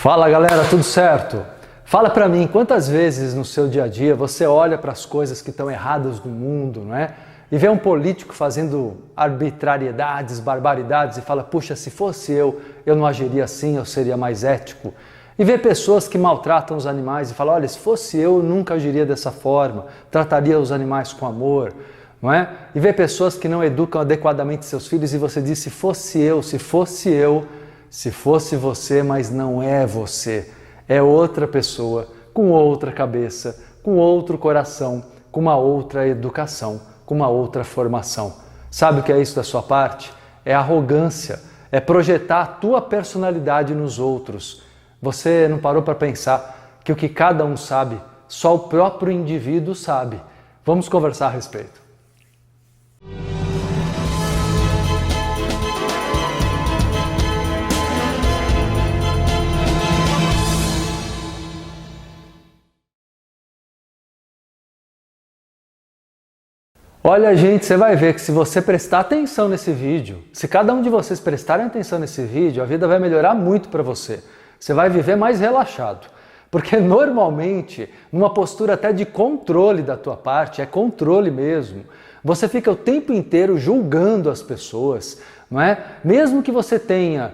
Fala galera, tudo certo? Fala pra mim, quantas vezes no seu dia a dia você olha para as coisas que estão erradas no mundo, não é? E vê um político fazendo arbitrariedades, barbaridades e fala, puxa, se fosse eu não agiria assim, eu seria mais ético. E vê pessoas que maltratam os animais e fala, olha, se fosse eu nunca agiria dessa forma, trataria os animais com amor, não é? E vê pessoas que não educam adequadamente seus filhos e você diz, se fosse você, mas não é você. É outra pessoa, com outra cabeça, com outro coração, com uma outra educação, com uma outra formação. Sabe o que é isso da sua parte? É arrogância, é projetar a tua personalidade nos outros. Você não parou para pensar que o que cada um sabe, só o próprio indivíduo sabe. Vamos conversar a respeito. Olha, gente, você vai ver que se você prestar atenção nesse vídeo, se cada um de vocês prestarem atenção nesse vídeo, a vida vai melhorar muito para você. Você vai viver mais relaxado. Porque normalmente, numa postura até de controle da tua parte, é controle mesmo, você fica o tempo inteiro julgando as pessoas, não é? Mesmo que você tenha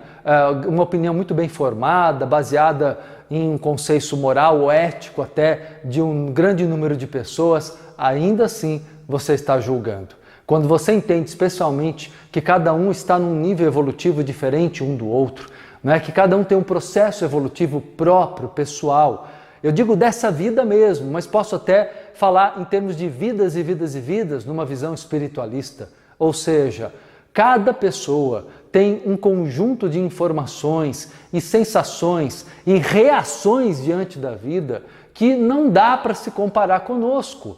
uma opinião muito bem formada, baseada em um consenso moral ou ético até de um grande número de pessoas, ainda assim você está julgando. Quando você entende especialmente que cada um está num nível evolutivo diferente um do outro, não é? Que cada um tem um processo evolutivo próprio, pessoal. Eu digo dessa vida mesmo, mas posso até falar em termos de vidas e vidas e vidas numa visão espiritualista. Ou seja, cada pessoa tem um conjunto de informações e sensações e reações diante da vida que não dá para se comparar conosco.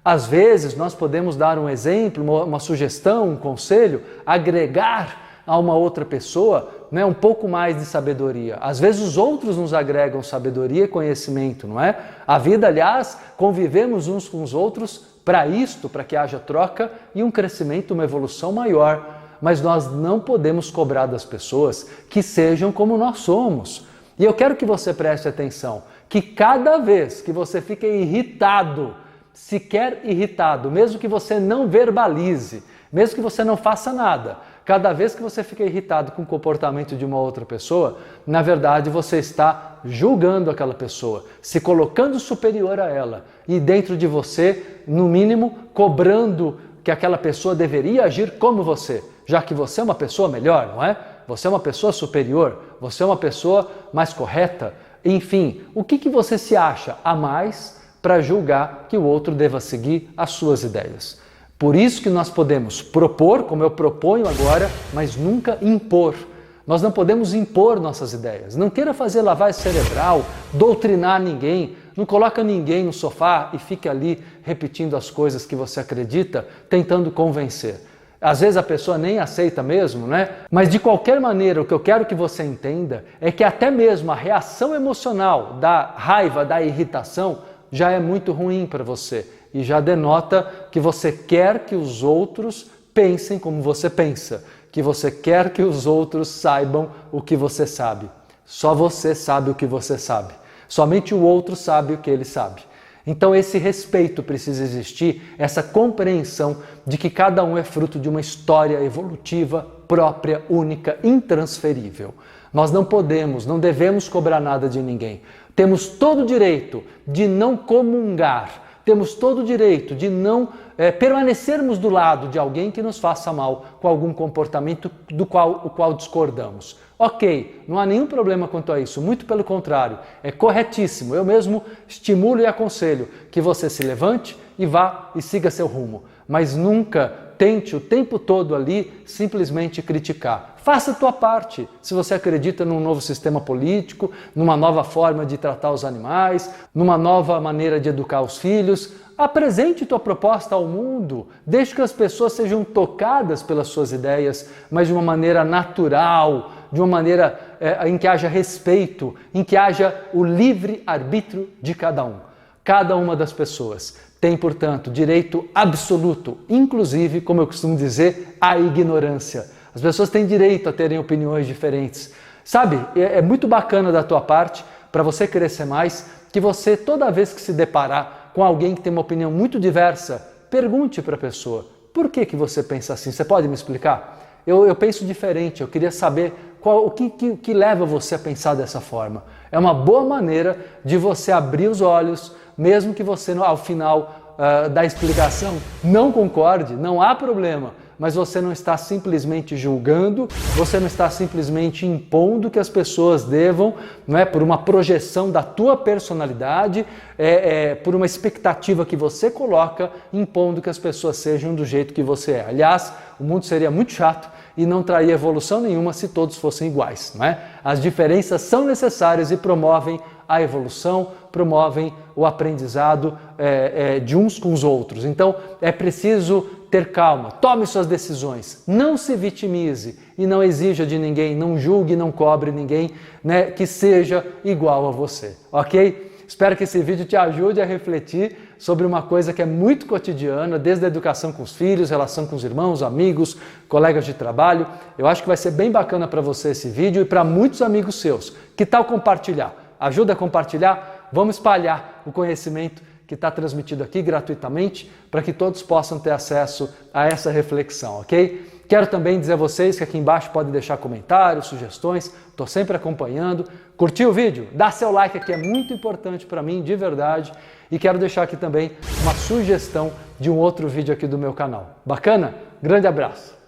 Às vezes nós podemos dar um exemplo, uma sugestão, um conselho, agregar a uma outra pessoa, né, um pouco mais de sabedoria. Às vezes os outros nos agregam sabedoria e conhecimento, não é? A vida, aliás, convivemos uns com os outros para isto, para que haja troca e um crescimento, uma evolução maior. Mas nós não podemos cobrar das pessoas que sejam como nós somos. E eu quero que você preste atenção, que cada vez que você fica irritado, sequer irritado, mesmo que você não verbalize, mesmo que você não faça nada, cada vez que você fica irritado com o comportamento de uma outra pessoa, na verdade você está julgando aquela pessoa, se colocando superior a ela e dentro de você, no mínimo, cobrando que aquela pessoa deveria agir como você, já que você é uma pessoa melhor, não é? Você é uma pessoa superior, você é uma pessoa mais correta, enfim, o que você se acha a mais para julgar que o outro deva seguir as suas ideias. Por isso que nós podemos propor, como eu proponho agora, mas nunca impor. Nós não podemos impor nossas ideias. Não queira fazer lavagem cerebral, doutrinar ninguém, não coloca ninguém no sofá e fique ali repetindo as coisas que você acredita, tentando convencer. Às vezes a pessoa nem aceita mesmo, né? Mas de qualquer maneira, o que eu quero que você entenda é que até mesmo a reação emocional da raiva, da irritação, já é muito ruim para você e já denota que você quer que os outros pensem como você pensa, que você quer que os outros saibam o que você sabe. Só você sabe o que você sabe. Somente o outro sabe o que ele sabe. Então esse respeito precisa existir, essa compreensão de que cada um é fruto de uma história evolutiva própria, única, intransferível. Nós não podemos, não devemos cobrar nada de ninguém. Temos todo o direito de não comungar, temos todo o direito de não permanecermos do lado de alguém que nos faça mal com algum comportamento do qual discordamos. Ok, não há nenhum problema quanto a isso, muito pelo contrário, é corretíssimo. Eu mesmo estimulo e aconselho que você se levante e vá e siga seu rumo, mas nunca tente o tempo todo ali simplesmente criticar. Faça a tua parte. Se você acredita num novo sistema político, numa nova forma de tratar os animais, numa nova maneira de educar os filhos, apresente tua proposta ao mundo. Deixe que as pessoas sejam tocadas pelas suas ideias, mas de uma maneira natural, de uma maneira em que haja respeito, em que haja o livre arbítrio de cada um. Cada uma das pessoas tem, portanto, direito absoluto, inclusive, como eu costumo dizer, à ignorância. As pessoas têm direito a terem opiniões diferentes. Sabe, é muito bacana da tua parte, para você crescer mais, que você, toda vez que se deparar com alguém que tem uma opinião muito diversa, pergunte para a pessoa, por que você pensa assim? Você pode me explicar? Eu penso diferente, eu queria saber o que leva você a pensar dessa forma. É uma boa maneira de você abrir os olhos, mesmo que você, ao final da explicação, não concorde, não há problema. Mas você não está simplesmente julgando, você não está simplesmente impondo que as pessoas devam, não é, por uma projeção da tua personalidade, por uma expectativa que você coloca, impondo que as pessoas sejam do jeito que você é. Aliás, o mundo seria muito chato e não traria evolução nenhuma se todos fossem iguais, não é? As diferenças são necessárias e promovem a evolução, promovem o aprendizado de uns com os outros. Então, é preciso ter calma, tome suas decisões, não se vitimize e não exija de ninguém, não julgue, não cobre ninguém, né, que seja igual a você, ok? Espero que esse vídeo te ajude a refletir sobre uma coisa que é muito cotidiana, desde a educação com os filhos, relação com os irmãos, amigos, colegas de trabalho. Eu acho que vai ser bem bacana para você esse vídeo e para muitos amigos seus. Que tal compartilhar? Ajuda a compartilhar? Vamos espalhar o conhecimento que está transmitido aqui gratuitamente para que todos possam ter acesso a essa reflexão, ok? Quero também dizer a vocês que aqui embaixo podem deixar comentários, sugestões, estou sempre acompanhando. Curtiu o vídeo? Dá seu like aqui, é muito importante para mim, de verdade. E quero deixar aqui também uma sugestão de um outro vídeo aqui do meu canal. Bacana? Grande abraço!